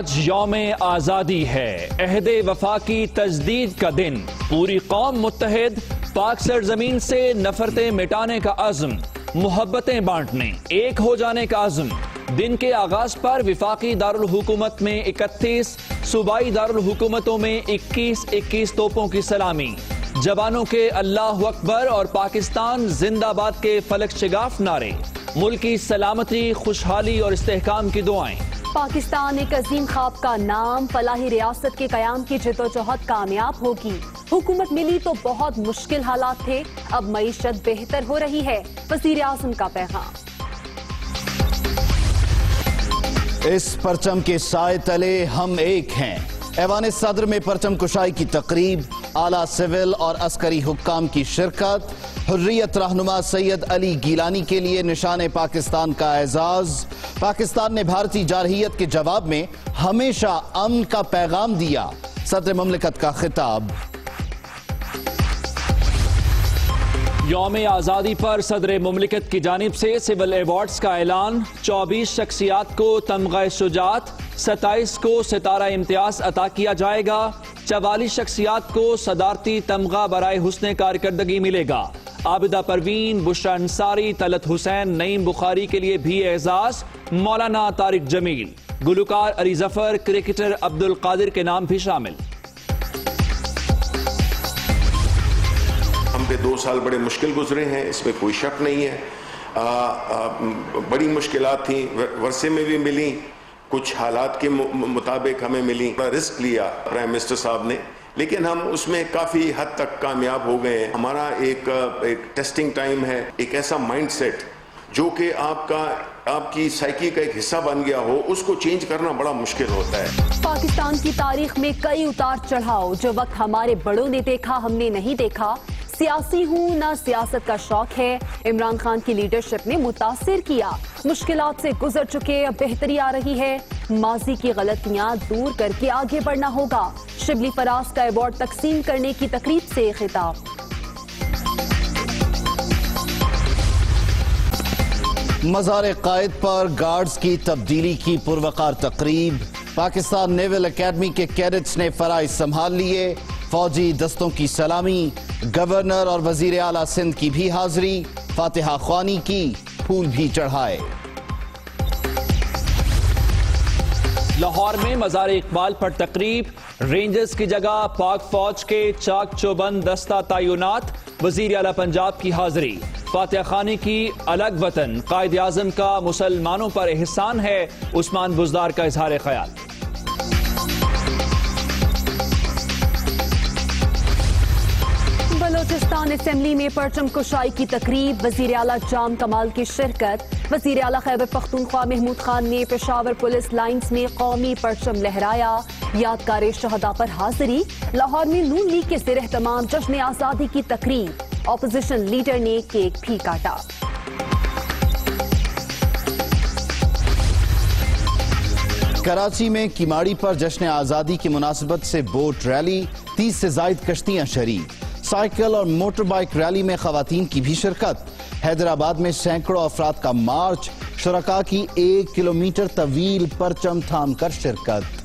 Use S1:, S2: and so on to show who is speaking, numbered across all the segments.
S1: آج یوم آزادی ہے، عہد وفا کی تجدید کا دن، پوری قوم متحد، پاک سرزمین سے نفرتیں مٹانے کا عزم، محبتیں بانٹنے، ایک ہو جانے کا عزم۔ دن کے آغاز پر وفاقی دارالحکومت میں 31، صوبائی دارالحکومتوں میں 21 توپوں کی سلامی، جوانوں کے اللہ اکبر اور پاکستان زندہ باد کے فلک شگاف نعرے، ملک کی سلامتی، خوشحالی اور استحکام کی دعائیں۔
S2: پاکستان ایک عظیم خواب کا نام، فلاحی ریاست کے قیام کی جدوجہد کامیاب ہوگی۔ حکومت ملی تو بہت مشکل حالات تھے، اب معیشت بہتر ہو رہی ہے، وزیر اعظم کا پیغام۔
S3: اس پرچم کے سائے تلے ہم ایک ہیں۔ ایوان صدر میں پرچم کشائی کی تقریب، اعلیٰ سول اور عسکری حکام کی شرکت، حریت رہنما سید علی گیلانی کے لیے نشان پاکستان کا اعزاز۔ پاکستان نے بھارتی جارحیت کے جواب میں ہمیشہ امن کا پیغام دیا، صدر مملکت کا خطاب۔
S1: یوم آزادی پر صدر مملکت کی جانب سے سول ایوارڈز کا اعلان، 24 شخصیات کو تمغہ شجاعت، 27 کو ستارہ امتیاز عطا کیا جائے گا، 44 شخصیات کو صدارتی تمغہ برائے حسن کارکردگی ملے گا۔ عابدہ پروین، بشرا انصاری، طلعت حسین، نعیم بخاری کے لیے بھی اعزاز، مولانا طارق جمیل، گلوکار علی ظفر، کرکٹر عبد القادر کے نام بھی شامل۔
S4: ہم پہ 2 سال بڑے مشکل گزرے ہیں، اس میں کوئی شک نہیں ہے۔ بڑی مشکلات تھیں، ورثے میں بھی ملی، کچھ حالات کے مطابق ہمیں ملی، بڑا رسک لیا پرائم منسٹر صاحب نے، لیکن ہم اس میں کافی حد تک کامیاب ہو گئے ہیں۔ ہمارا ایک ٹیسٹنگ ٹائم ہے، ایک ایسا مائنڈ سیٹ جو کہ آپ کی سائیکی کا ایک حصہ بن گیا ہو، اس کو چینج کرنا بڑا مشکل ہوتا ہے۔
S2: پاکستان کی تاریخ میں کئی اتار چڑھاؤ، جو وقت ہمارے بڑوں نے دیکھا ہم نے نہیں دیکھا۔ سیاسی ہوں نہ سیاست کا شوق ہے، عمران خان کی لیڈرشپ نے متاثر کیا، مشکلات سے گزر چکے، اب بہتری آ رہی ہے، ماضی کی غلطیاں دور کر کے آگے بڑھنا ہوگا۔ شبلی فراز کا ایوارڈ تقسیم کرنے کی تقریب سے خطاب۔
S3: مزار قائد پر گارڈز کی تبدیلی کی پروقار تقریب، پاکستان نیول اکیڈمی کے کیڈٹس نے فرائض سنبھال لیے، فوجی دستوں کی سلامی، گورنر اور وزیر اعلیٰ سندھ کی بھی حاضری، فاتحہ خوانی کی، پھول بھی چڑھائے۔
S1: لاہور میں مزار اقبال پر تقریب، رینجرز کی جگہ پاک فوج کے چاک چوبند دستہ تعینات، وزیر اعلیٰ پنجاب کی حاضری، فاتحہ خوانی کی، الگ وطن قائد اعظم کا مسلمانوں پر احسان ہے، عثمان بزدار کا اظہار خیال۔
S2: بلوچستان اسمبلی میں پرچم کشائی کی تقریب، وزیر اعلیٰ جام کمال کی شرکت، وزیر اعلیٰ خیبر پختونخوا محمود خان نے پشاور پولیس لائنز میں قومی پرچم لہرایا، یادگار شہداء پر حاضری۔ لاہور میں نون لیگ کے زیر اہتمام جشن آزادی کی تقریب، اپوزیشن لیڈر نے کیک بھی کاٹا۔
S3: کراچی میں کیماڑی پر جشن آزادی کی مناسبت سے بوٹ ریلی، 30 سے زائد کشتیاں شریک، سائیکل اور موٹر بائک ریلی میں خواتین کی بھی شرکت۔ حیدرآباد میں سینکڑوں افراد کا مارچ، شرکاء کی 1 کلومیٹر طویل پرچم تھام کر شرکت۔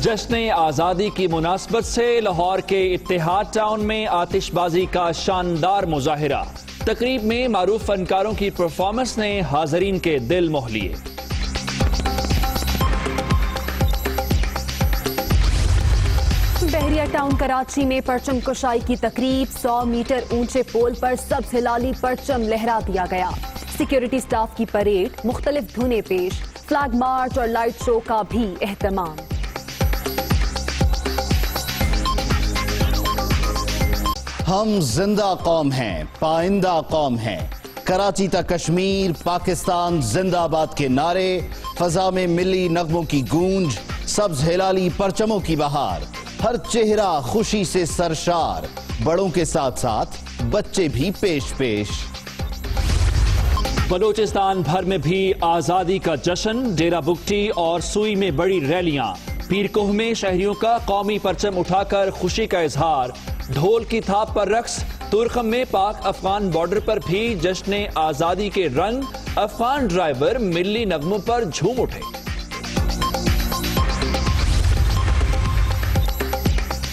S1: جشن آزادی کی مناسبت سے لاہور کے اتحاد ٹاؤن میں آتش بازی کا شاندار مظاہرہ، تقریب میں معروف فنکاروں کی پرفارمنس نے حاضرین کے دل موہ لیے۔
S2: بحریہ ٹاؤن کراچی میں پرچم کشائی کی تقریب، 100 میٹر اونچے پول پر سبز ہلالی پرچم لہرا دیا گیا، سیکیورٹی سٹاف کی پریڈ، مختلف دھنیں پیش، فلیگ مارچ اور لائٹ شو کا بھی اہتمام۔
S3: ہم زندہ قوم ہیں، پائندہ قوم ہیں، کراچی تا کشمیر، پاکستان زندہ آباد کے نعرے، فضا میں ملی نغموں کی گونج، سبز ہلالی پرچموں کی بہار، ہر چہرہ خوشی سے سرشار، بڑوں کے ساتھ ساتھ بچے بھی پیش پیش۔
S1: بلوچستان بھر میں بھی آزادی کا جشن، ڈیرہ بگٹی اور سوئی میں بڑی ریلیاں، پیر کوہ میں شہریوں کا قومی پرچم اٹھا کر خوشی کا اظہار، ڈھول کی تھاپ پر رقص، تورخم میں پاک افغان بارڈر پر بھی جشن آزادی کے رنگ، افغان ڈرائیور ملی نغموں پر جھوم اٹھے۔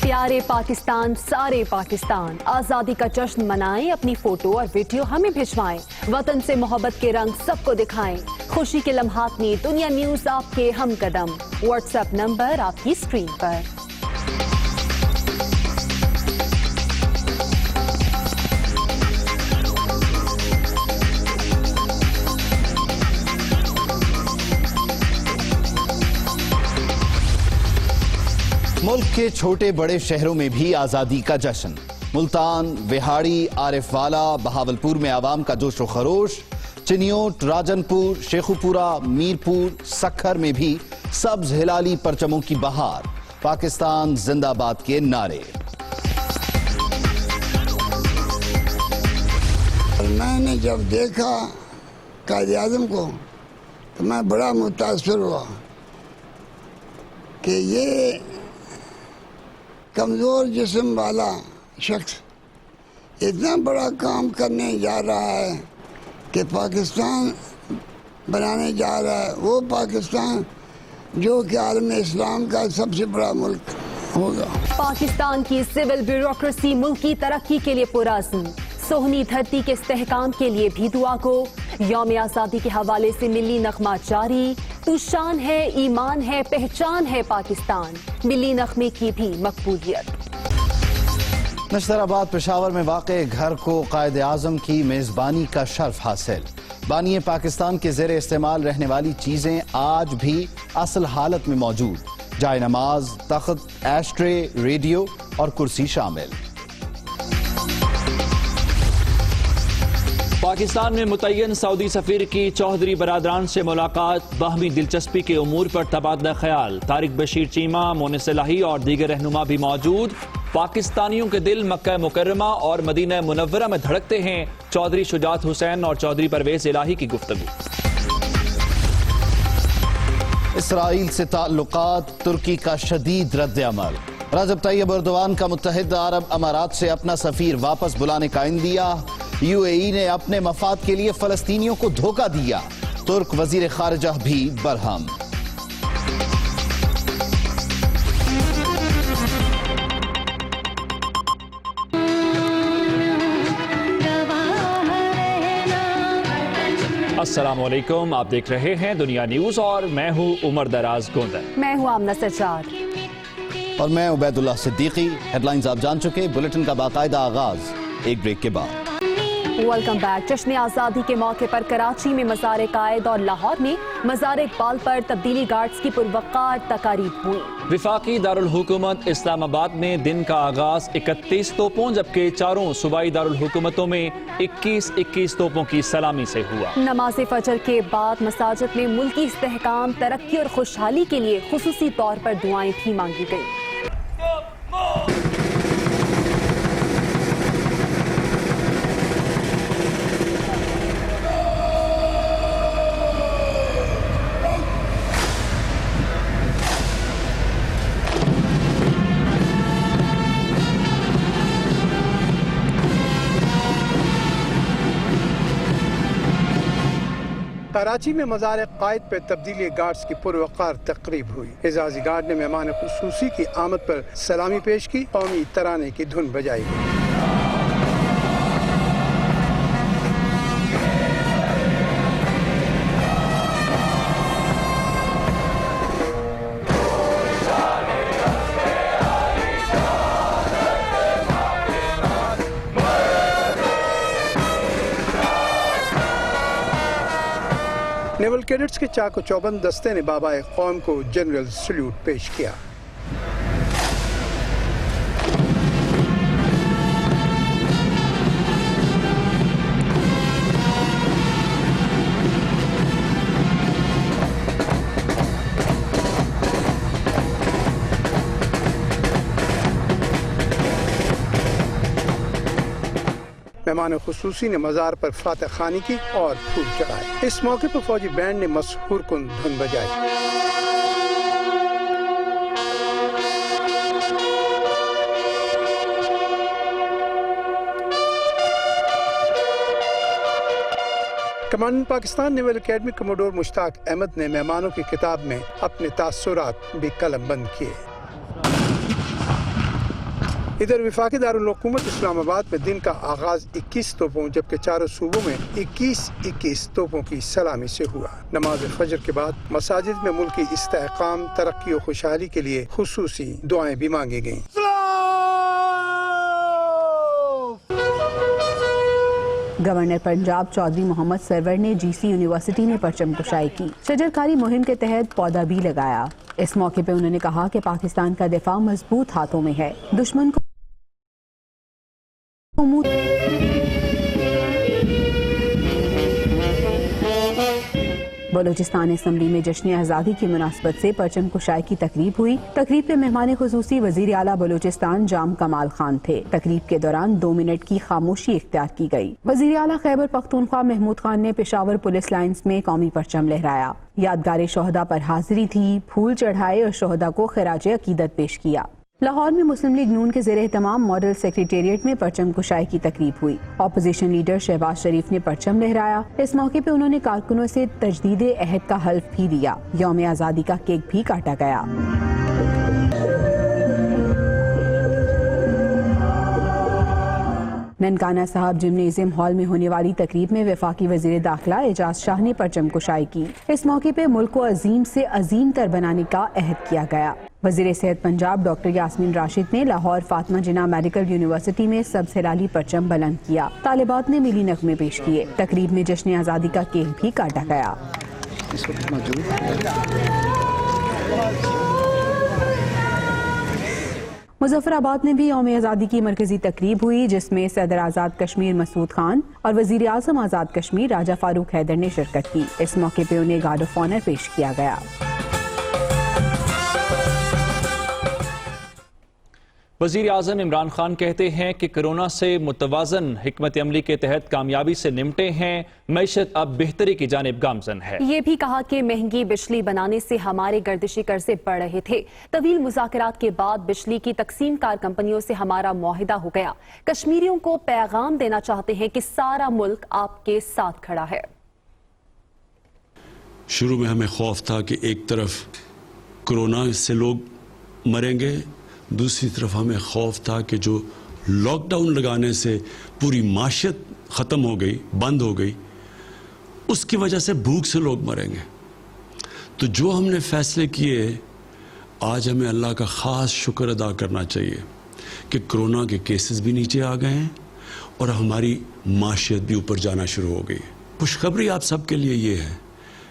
S2: پیارے پاکستان، سارے پاکستان، آزادی کا جشن منائیں، اپنی فوٹو اور ویڈیو ہمیں بھجوائیں، وطن سے محبت کے رنگ سب کو دکھائیں، خوشی کے لمحات میں دنیا نیوز آپ کے ہم قدم، واٹس ایپ نمبر آپ کی اسکرین پر۔
S3: ملک کے چھوٹے بڑے شہروں میں بھی آزادی کا جشن۔ ملتان، وہاڑی، عارف والا، بہاولپور میں عوام کا جوش و خروش، چنیوٹ، راجن پور، شیخوپورہ، میرپور، سکھر میں بھی سبز ہلالی پرچموں کی بہار، پاکستان زندہ باد کے نعرے۔
S5: میں نے جب دیکھا قائد اعظم کو تو میں بڑا متاثر ہوا کہ یہ کمزور جسم والا شخص اتنا بڑا کام کرنے جا رہا ہے کہ پاکستان بنانے جا رہا ہے، وہ پاکستان جو کہ عالم اسلام کا سب سے بڑا ملک ہوگا۔
S2: پاکستان کی سول بیوروکریسی ملکی ترقی کے لیے پرعزم، سہنی دھرتی کے استحکام کے لیے بھی دعا کو۔ یوم آزادی کے حوالے سے ملی نغمہ جاری، تو شان ہے، ایمان ہے، پہچان ہے پاکستان، ملی نغمے کی بھی مقبولیت۔
S3: نشتر آباد پشاور میں واقع گھر کو قائد اعظم کی میزبانی کا شرف حاصل۔ بانی پاکستان کے زیر استعمال رہنے والی چیزیں آج بھی اصل حالت میں موجود، جائے نماز، تخت، ایشٹرے، ریڈیو اور کرسی شامل۔
S1: پاکستان میں متعین سعودی سفیر کی چودھری برادران سے ملاقات، باہمی دلچسپی کے امور پر تبادلہ خیال۔ طارق بشیر چیمہ، مونس الہی اور دیگر رہنما بھی موجود۔ پاکستانیوں کے دل مکہ مکرمہ اور مدینہ منورہ میں دھڑکتے ہیں، چودھری شجاعت حسین اور چودھری پرویز الہی کی گفتگو۔
S3: اسرائیل سے تعلقات، ترکی کا شدید رد عمل۔ رجب طیب ایردوان کا متحدہ عرب امارات سے اپنا سفیر واپس بلانے کا عندیہ۔ یو اے ای نے اپنے مفاد کے لیے فلسطینیوں کو دھوکہ دیا، ترک وزیر خارجہ بھی برہم۔
S1: السلام علیکم، آپ دیکھ رہے ہیں دنیا نیوز اور میں ہوں عمر دراز گوندر۔
S2: میں ہوں آمنہ سجاد
S3: اور میں عبید اللہ صدیقی۔ ہیڈ لائنز آپ جان چکے، بلیٹن کا باقاعدہ آغاز ایک بریک کے بعد۔
S2: Welcome back. جشن آزادی کے موقع پر کراچی میں مزار قائد اور لاہور میں مزار اقبال پر تبدیلی گارڈز کی پروقار تقاریب ہوئی۔
S1: وفاقی دارالحکومت اسلام آباد میں دن کا آغاز 31 توپوں جبکہ چاروں صوبائی دارالحکومتوں میں 21 توپوں کی سلامی سے ہوا۔
S2: نماز فجر کے بعد مساجد میں ملکی استحکام، ترقی اور خوشحالی کے لیے خصوصی طور پر دعائیں بھی مانگی گئیں۔
S6: کراچی میں مزار قائد پر تبدیلی گارڈز کی پروقار تقریب ہوئی۔ اعزازی گارڈ نے مہمان خصوصی کی آمد پر سلامی پیش کی، قومی ترانے کی دھن بجائی گئی۔ نیول کیڈٹس کے چاق و چوبند دستے نے بابا قوم کو جنرل سلیوٹ پیش کیا۔ مہمان خصوصی نے مزار پر فاتح خوانی کی اور پھول چڑھائے۔ اس موقع پر فوجی بینڈ نے مسحور کن دھن بجائی۔ Commandant Pakistan naval academy commodore Mushtaq Ahmed نے مہمانوں کی کتاب میں اپنے تاثرات بھی قلم بند کیے۔ ادھر وفاقی دارالحکومت اسلام آباد میں دن کا آغاز 21 توپوں جبکہ چاروں صوبوں میں 21 توپوں کی سلامی سے ہوا۔ نماز فجر کے بعد مساجد میں ملک کی استحکام، ترقی و خوشحالی کے لیے خصوصی دعائیں بھی مانگی گئیں۔
S2: گورنر پنجاب چودھری محمد سرور نے جی سی یونیورسٹی میں پرچم کشائی کی۔ شجرکاری مہم کے تحت پودا بھی لگایا۔ اس موقع پہ انہوں نے کہا کہ پاکستان کا دفاع مضبوط ہاتھوں میں ہے، دشمن کو بلوچستان اسمبلی میں جشن آزادی کی مناسبت سے پرچم کشائی کی تقریب ہوئی۔ تقریب کے مہمان خصوصی وزیر اعلیٰ بلوچستان جام کمال خان تھے۔ تقریب کے دوران 2 منٹ کی خاموشی اختیار کی گئی۔ وزیر اعلیٰ خیبر پختونخوا محمود خان نے پشاور پولیس لائنز میں قومی پرچم لہرایا، یادگار شہداء پر حاضری تھی، پھول چڑھائے اور شہداء کو خراج عقیدت پیش کیا۔ لاہور میں مسلم لیگ نون کے زیر اہتمام ماڈل سیکریٹریٹ میں پرچم کشائی کی تقریب ہوئی۔ اپوزیشن لیڈر شہباز شریف نے پرچم لہرایا۔ اس موقع پہ انہوں نے کارکنوں سے تجدید عہد کا حلف بھی لیا۔ یوم آزادی کا کیک بھی کاٹا گیا۔ ننکانہ صاحب جمنیزیم ہال میں ہونے والی تقریب میں وفاقی وزیر داخلہ اعجاز شاہ نے پرچم کشائی کی۔ اس موقع پہ ملک کو عظیم سے عظیم تر بنانے کا عہد کیا گیا۔ وزیر صحت پنجاب ڈاکٹر یاسمین راشد نے لاہور فاطمہ جناح میڈیکل یونیورسٹی میں سبز ہلالی پرچم بلند کیا۔ طالبات نے ملی نغمے پیش کیے۔ تقریب میں جشن آزادی کا کیک بھی کاٹا گیا۔ مظفر آباد میں بھی یوم آزادی کی مرکزی تقریب ہوئی، جس میں صدر آزاد کشمیر مسعود خان اور وزیر اعظم آزاد کشمیر راجہ فاروق حیدر نے شرکت کی۔ اس موقع پہ انہیں گارڈ آف آنر پیش کیا گیا۔
S1: وزیر اعظم عمران خان کہتے ہیں کہ کورونا سے متوازن حکمت عملی کے تحت کامیابی سے نمٹے ہیں، معیشت اب بہتری کی جانب گامزن ہے۔
S2: یہ بھی کہا کہ مہنگی بجلی بنانے سے ہمارے گردشی قرضے بڑھ رہے تھے۔ طویل مذاکرات کے بعد بجلی کی تقسیم کار کمپنیوں سے ہمارا معاہدہ ہو گیا۔ کشمیریوں کو پیغام دینا چاہتے ہیں کہ سارا ملک آپ کے ساتھ کھڑا ہے۔
S7: شروع میں ہمیں خوف تھا کہ ایک طرف کورونا سے لوگ مریں گے، دوسری طرف ہمیں خوف تھا کہ جو لاک ڈاؤن لگانے سے پوری معیشت ختم ہو گئی، بند ہو گئی، اس کی وجہ سے بھوک سے لوگ مریں گے۔ تو جو ہم نے فیصلے کیے، آج ہمیں اللہ کا خاص شکر ادا کرنا چاہیے کہ کورونا کے کیسز بھی نیچے آ گئے ہیں اور ہماری معیشت بھی اوپر جانا شروع ہو گئی ہے۔ خوشخبری آپ سب کے لیے یہ ہے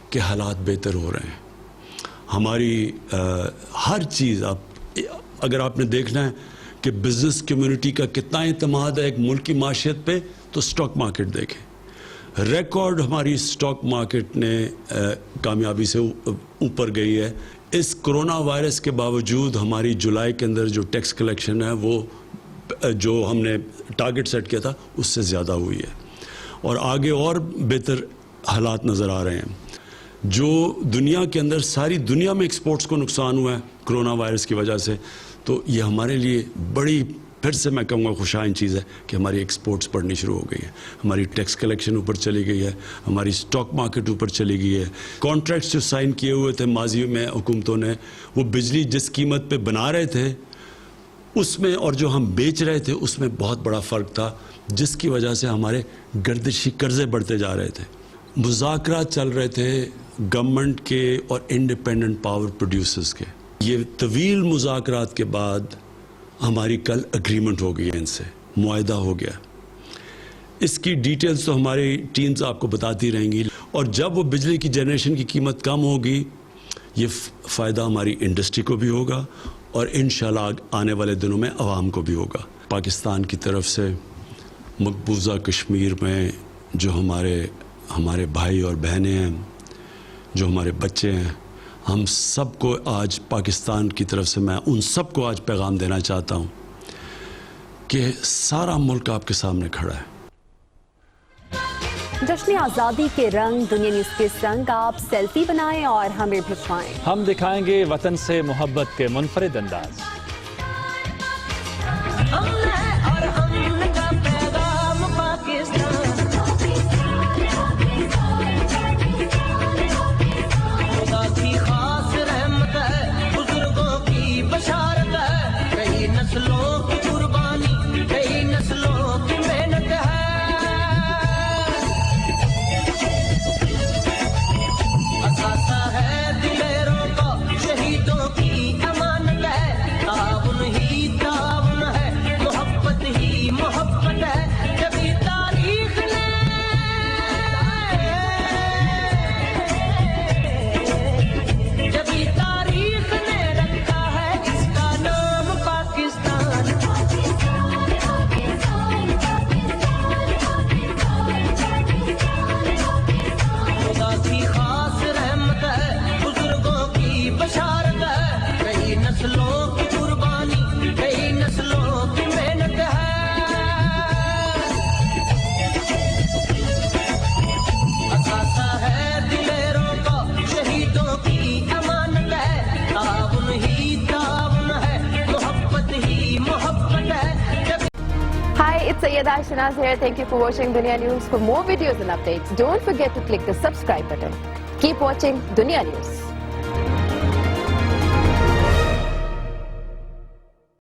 S7: کہ حالات بہتر ہو رہے ہیں۔ ہماری ہر چیز اگر آپ نے دیکھنا ہے کہ بزنس کمیونٹی کا کتنا اعتماد ہے ایک ملک کی معیشت پہ، تو سٹاک مارکیٹ دیکھیں، ریکارڈ ہماری سٹاک مارکیٹ نے کامیابی سے اوپر گئی ہے۔ اس کرونا وائرس کے باوجود ہماری جولائی کے اندر جو ٹیکس کلیکشن ہے وہ جو ہم نے ٹارگٹ سیٹ کیا تھا اس سے زیادہ ہوئی ہے، اور آگے اور بہتر حالات نظر آ رہے ہیں۔ جو دنیا کے اندر ساری دنیا میں ایکسپورٹس کو نقصان ہوا ہے کرونا وائرس کی وجہ سے، تو یہ ہمارے لیے بڑی، پھر سے میں کہوں گا خوشائن چیز ہے کہ ہماری ایکسپورٹس بڑھنی شروع ہو گئی ہے، ہماری ٹیکس کلیکشن اوپر چلی گئی ہے، ہماری سٹاک مارکیٹ اوپر چلی گئی ہے۔ کانٹریکٹس جو سائن کیے ہوئے تھے ماضی میں حکومتوں نے، وہ بجلی جس قیمت پہ بنا رہے تھے اس میں اور جو ہم بیچ رہے تھے اس میں بہت بڑا فرق تھا، جس کی وجہ سے ہمارے گردشی قرضے بڑھتے جا رہے تھے۔ مذاکرات چل رہے تھے گورنمنٹ کے اور انڈیپینڈنٹ پاور پروڈیوسرز کے۔ یہ طویل مذاکرات کے بعد ہماری کل اگریمنٹ ہو گئی ہے، ان سے معاہدہ ہو گیا۔ اس کی ڈیٹیلز تو ہماری ٹیمز آپ کو بتاتی رہیں گی، اور جب وہ بجلی کی جنریشن کی قیمت کم ہوگی، یہ فائدہ ہماری انڈسٹری کو بھی ہوگا اور انشاءاللہ آنے والے دنوں میں عوام کو بھی ہوگا۔ پاکستان کی طرف سے مقبوضہ کشمیر میں جو ہمارے بھائی اور بہنیں ہیں، جو ہمارے بچے ہیں، ہم سب کو آج پاکستان کی طرف سے میں ان سب کو آج پیغام دینا چاہتا ہوں کہ سارا ملک آپ کے سامنے کھڑا ہے۔
S2: جشن آزادی کے رنگ دنیا نیوز کے سنگ آپ سیلفی بنائیں اور ہمیں بھجوائیں۔
S1: ہم دکھائیں گے وطن سے محبت کے منفرد انداز۔
S8: اور ہم کا پیغام Pakistan Sayyeda Shanaz here. Thank you for watching Dunia News. For more videos and updates, don't forget to click the subscribe button. Keep watching Dunia News.